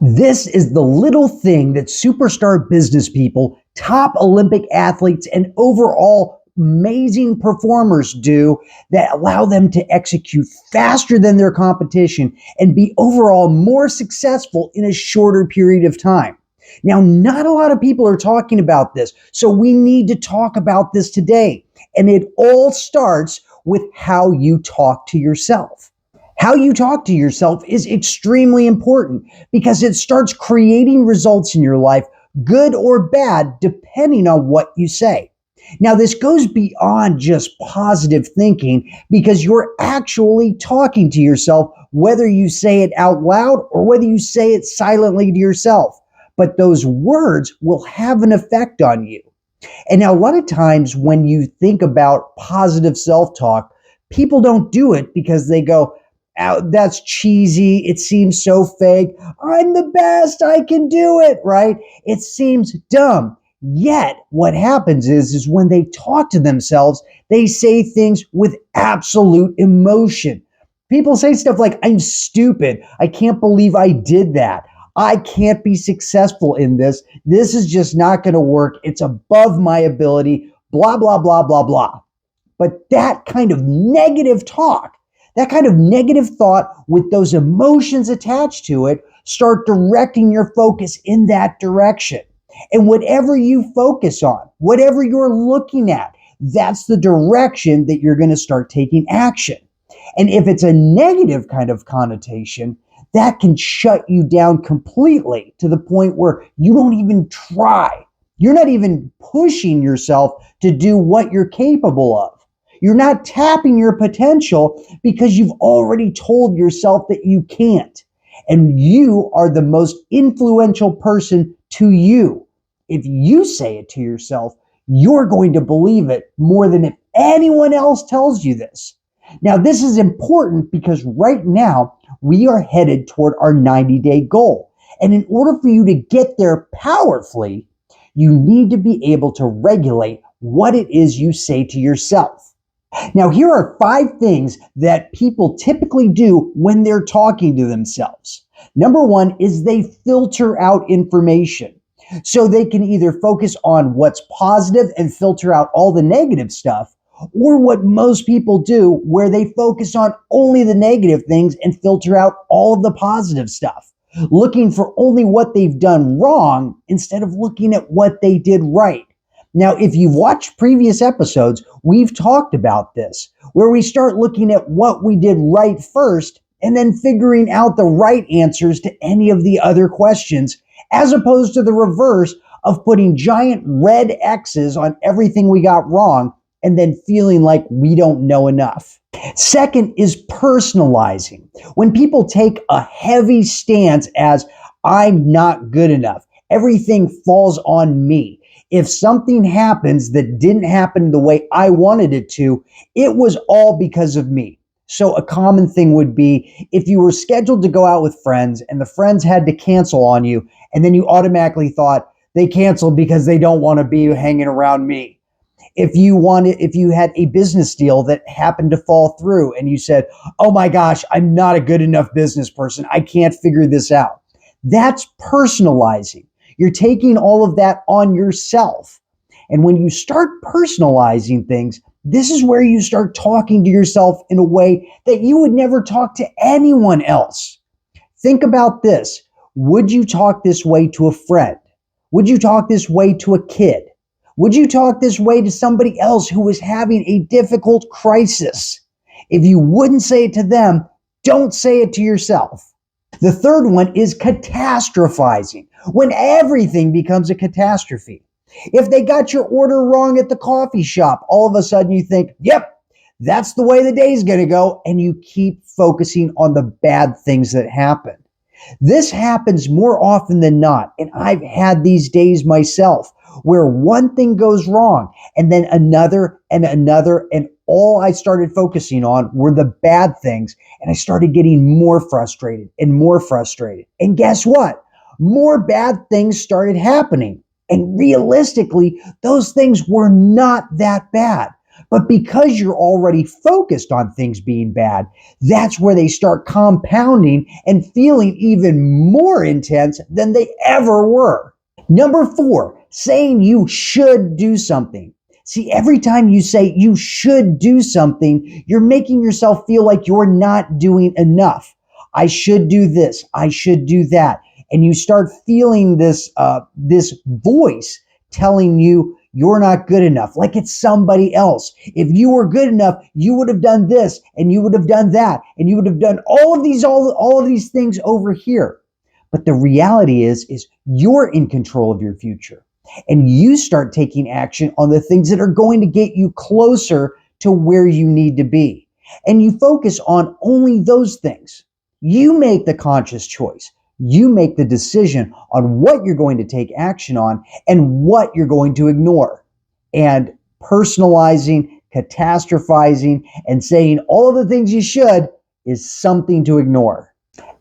This is the little thing that superstar business people, top Olympic athletes, and overall amazing performers do that allow them to execute faster than their competition and be overall more successful in a shorter period of time. Now, not a lot of people are talking about this, so we need to talk about this today. And it all starts with how you talk to yourself. How you talk to yourself is extremely important because it starts creating results in your life, good or bad, depending on what you say. Now, this goes beyond just positive thinking because you're actually talking to yourself, whether you say it out loud or whether you say it silently to yourself. But those words will have an effect on you. And now, a lot of times when you think about positive self-talk, people don't do it because they go, that's cheesy. It seems so fake. I'm the best. I can do it, right? It seems dumb. Yet what happens is when they talk to themselves, they say things with absolute emotion. People say stuff like, I'm stupid. I can't believe I did that. I can't be successful in this. This is just not going to work. It's above my ability, blah, blah, blah, blah, blah. But that kind of negative talk, that kind of negative thought with those emotions attached to it, start directing your focus in that direction. And whatever you focus on, whatever you're looking at, that's the direction that you're going to start taking action. And if it's a negative kind of connotation, that can shut you down completely to the point where you don't even try. You're not even pushing yourself to do what you're capable of. You're not tapping your potential because you've already told yourself that you can't. And you are the most influential person to you. If you say it to yourself, you're going to believe it more than if anyone else tells you this. Now, this is important because right now we are headed toward our 90-day goal. And in order for you to get there powerfully, you need to be able to regulate what it is you say to yourself. Now, here are 5 things that people typically do when they're talking to themselves. Number 1 is they filter out information. So they can either focus on what's positive and filter out all the negative stuff, or what most people do where they focus on only the negative things and filter out all of the positive stuff, looking for only what they've done wrong instead of looking at what they did right. Now, if you've watched previous episodes, we've talked about this, where we start looking at what we did right first and then figuring out the right answers to any of the other questions, as opposed to the reverse of putting giant red X's on everything we got wrong and then feeling like we don't know enough. Second is personalizing. When people take a heavy stance as, I'm not good enough, everything falls on me. If something happens that didn't happen the way I wanted it to, it was all because of me. So a common thing would be if you were scheduled to go out with friends and the friends had to cancel on you, and then you automatically thought they canceled because they don't want to be hanging around me. If you had a business deal that happened to fall through and you said, oh my gosh, I'm not a good enough business person. I can't figure this out. That's personalizing. You're taking all of that on yourself. And when you start personalizing things, this is where you start talking to yourself in a way that you would never talk to anyone else. Think about this. Would you talk this way to a friend? Would you talk this way to a kid? Would you talk this way to somebody else who is having a difficult crisis? If you wouldn't say it to them, don't say it to yourself. The third one is catastrophizing, when everything becomes a catastrophe. If they got your order wrong at the coffee shop, all of a sudden you think, yep, that's the way the day's going to go, and you keep focusing on the bad things that happen. This happens more often than not, and I've had these days myself where one thing goes wrong and then another and another, and all I started focusing on were the bad things, and I started getting more frustrated and more frustrated. And guess what? More bad things started happening. And realistically, those things were not that bad. But because you're already focused on things being bad, that's where they start compounding and feeling even more intense than they ever were. Number 4, saying you should do something. See, every time you say you should do something, you're making yourself feel like you're not doing enough. I should do this. I should do that. And you start feeling this voice telling you you're not good enough, like it's somebody else. If you were good enough, you would have done this and you would have done that and you would have done all of these things over here. But the reality is you're in control of your future, and you start taking action on the things that are going to get you closer to where you need to be. And you focus on only those things. You make the conscious choice. You make the decision on what you're going to take action on and what you're going to ignore. And personalizing, catastrophizing, and saying all of the things you should is something to ignore.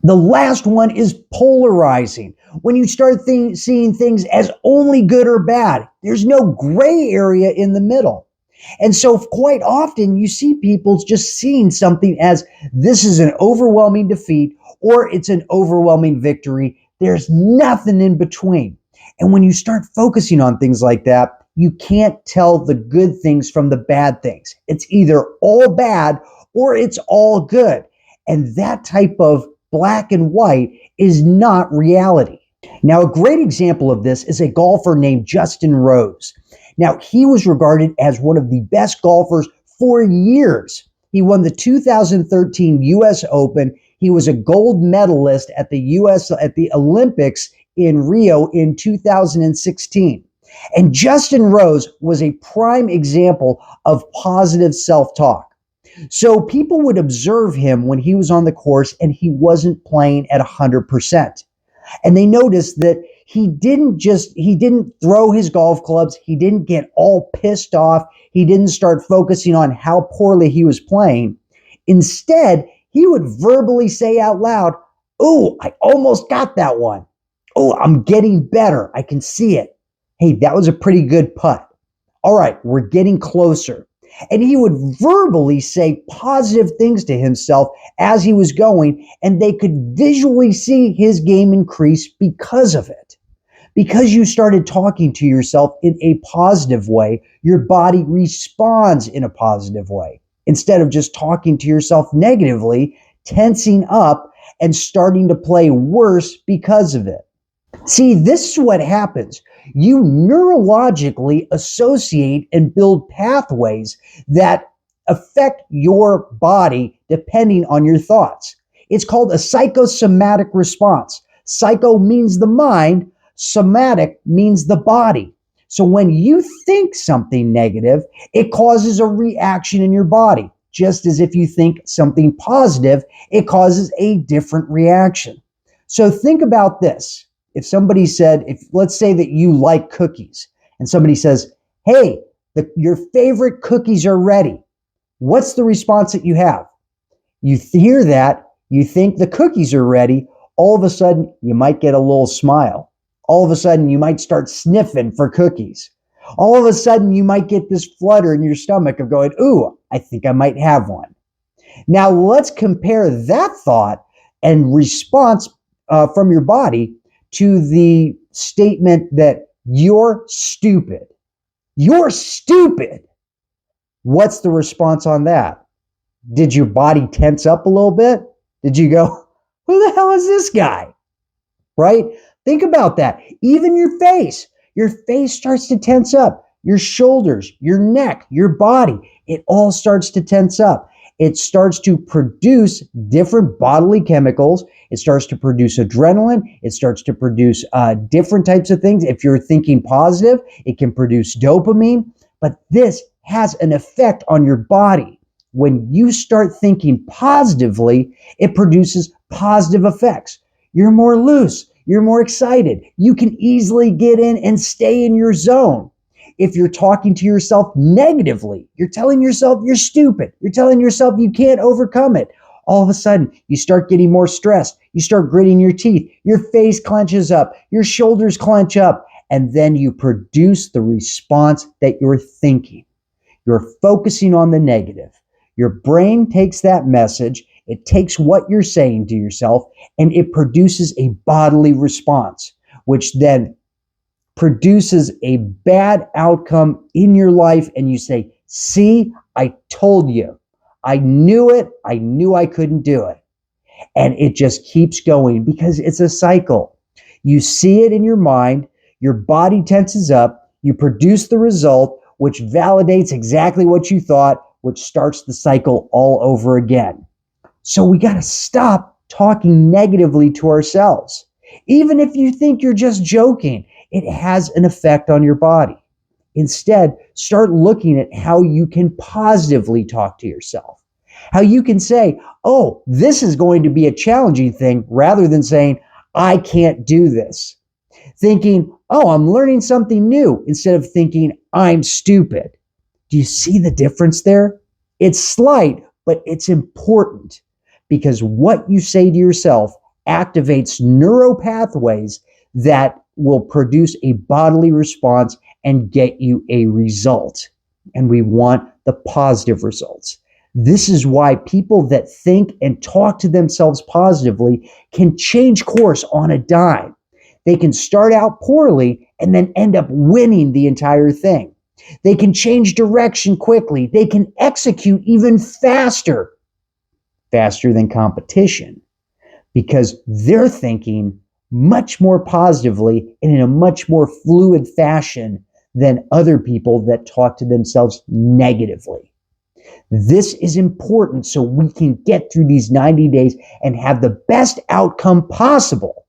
The last one is polarizing. When you start seeing things as only good or bad, there's no gray area in the middle. And so quite often you see people just seeing something as this is an overwhelming defeat or it's an overwhelming victory. There's nothing in between. And when you start focusing on things like that, you can't tell the good things from the bad things. It's either all bad or it's all good. And that type of black and white is not reality. Now, a great example of this is a golfer named Justin Rose. Now, he was regarded as one of the best golfers for years. He won the 2013 U.S. Open. He was a gold medalist at the Olympics in Rio in 2016. And Justin Rose was a prime example of positive self-talk. So people would observe him when he was on the course and he wasn't playing at 100%. And they noticed that he didn't throw his golf clubs. He didn't get all pissed off. He didn't start focusing on how poorly he was playing. Instead, he would verbally say out loud, "Oh, I almost got that one. Oh, I'm getting better. I can see it. Hey, that was a pretty good putt. All right, we're getting closer." And he would verbally say positive things to himself as he was going, and they could visually see his game increase because of it. Because you started talking to yourself in a positive way, your body responds in a positive way. Instead of just talking to yourself negatively, tensing up, and starting to play worse because of it. See, this is what happens. You neurologically associate and build pathways that affect your body depending on your thoughts. It's called a psychosomatic response. Psycho means the mind, somatic means the body. So when you think something negative, it causes a reaction in your body. Just as if you think something positive, it causes a different reaction. So think about this. If somebody said, let's say that you like cookies, and somebody says, "Hey, your favorite cookies are ready." What's the response that you have? You hear that, you think the cookies are ready, all of a sudden you might get a little smile. All of a sudden you might start sniffing for cookies. All of a sudden you might get this flutter in your stomach of going, "Ooh, I think I might have one." Now let's compare that thought and response from your body to the statement that you're stupid. You're stupid. What's the response on that? Did your body tense up a little bit? Did you go, "Who the hell is this guy?" Right? Think about that. Even your face starts to tense up. Your shoulders, your neck, your body, it all starts to tense up. It starts to produce different bodily chemicals. It starts to produce adrenaline. It starts to produce different types of things. If you're thinking positive, it can produce dopamine. But this has an effect on your body. When you start thinking positively, it produces positive effects. You're more loose. You're more excited. You can easily get in and stay in your zone. If you're talking to yourself negatively, you're telling yourself you're stupid. You're telling yourself you can't overcome it. All of a sudden, you start getting more stressed. You start gritting your teeth. Your face clenches up. Your shoulders clench up. And then you produce the response that you're thinking. You're focusing on the negative. Your brain takes that message, it takes what you're saying to yourself, and it produces a bodily response, which then produces a bad outcome in your life. And you say, see, I told you. I knew it. I knew I couldn't do it. And it just keeps going because it's a cycle. You see it in your mind, your body tenses up, you produce the result, which validates exactly what you thought, which starts the cycle all over again. So we got to stop talking negatively to ourselves. Even if you think you're just joking, it has an effect on your body. Instead, start looking at how you can positively talk to yourself. How you can say, oh, this is going to be a challenging thing, rather than saying, I can't do this. Thinking, oh, I'm learning something new, instead of thinking, I'm stupid. Do you see the difference there? It's slight, but it's important, because what you say to yourself activates neural pathways that will produce a bodily response and get you a result. And we want the positive results. This is why people that think and talk to themselves positively can change course on a dime. They can start out poorly and then end up winning the entire thing. They can change direction quickly. They can execute even faster than competition, because they're thinking much more positively and in a much more fluid fashion than other people that talk to themselves negatively. This is important so we can get through these 90 days and have the best outcome possible.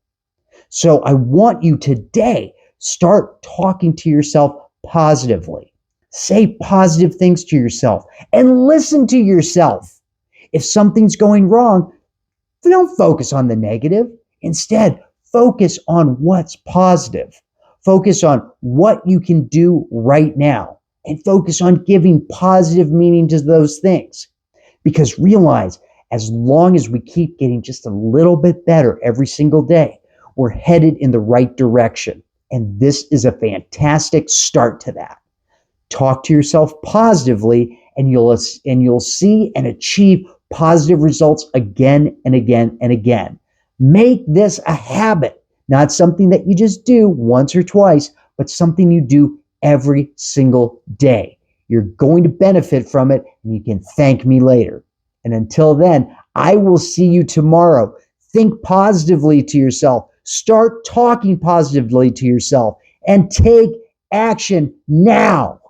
So I want you today, start talking to yourself positively. Say positive things to yourself and listen to yourself. If something's going wrong, don't focus on the negative. Instead, focus on what's positive. Focus on what you can do right now, and focus on giving positive meaning to those things. Because realize, as long as we keep getting just a little bit better every single day, we're headed in the right direction. And this is a fantastic start to that. Talk to yourself positively, and you'll see and achieve positive results again and again and again. Make this a habit, not something that you just do once or twice, but something you do every single day. You're going to benefit from it, and you can thank me later. And until then, I will see you tomorrow. Think positively to yourself. Start talking positively to yourself, and take action now.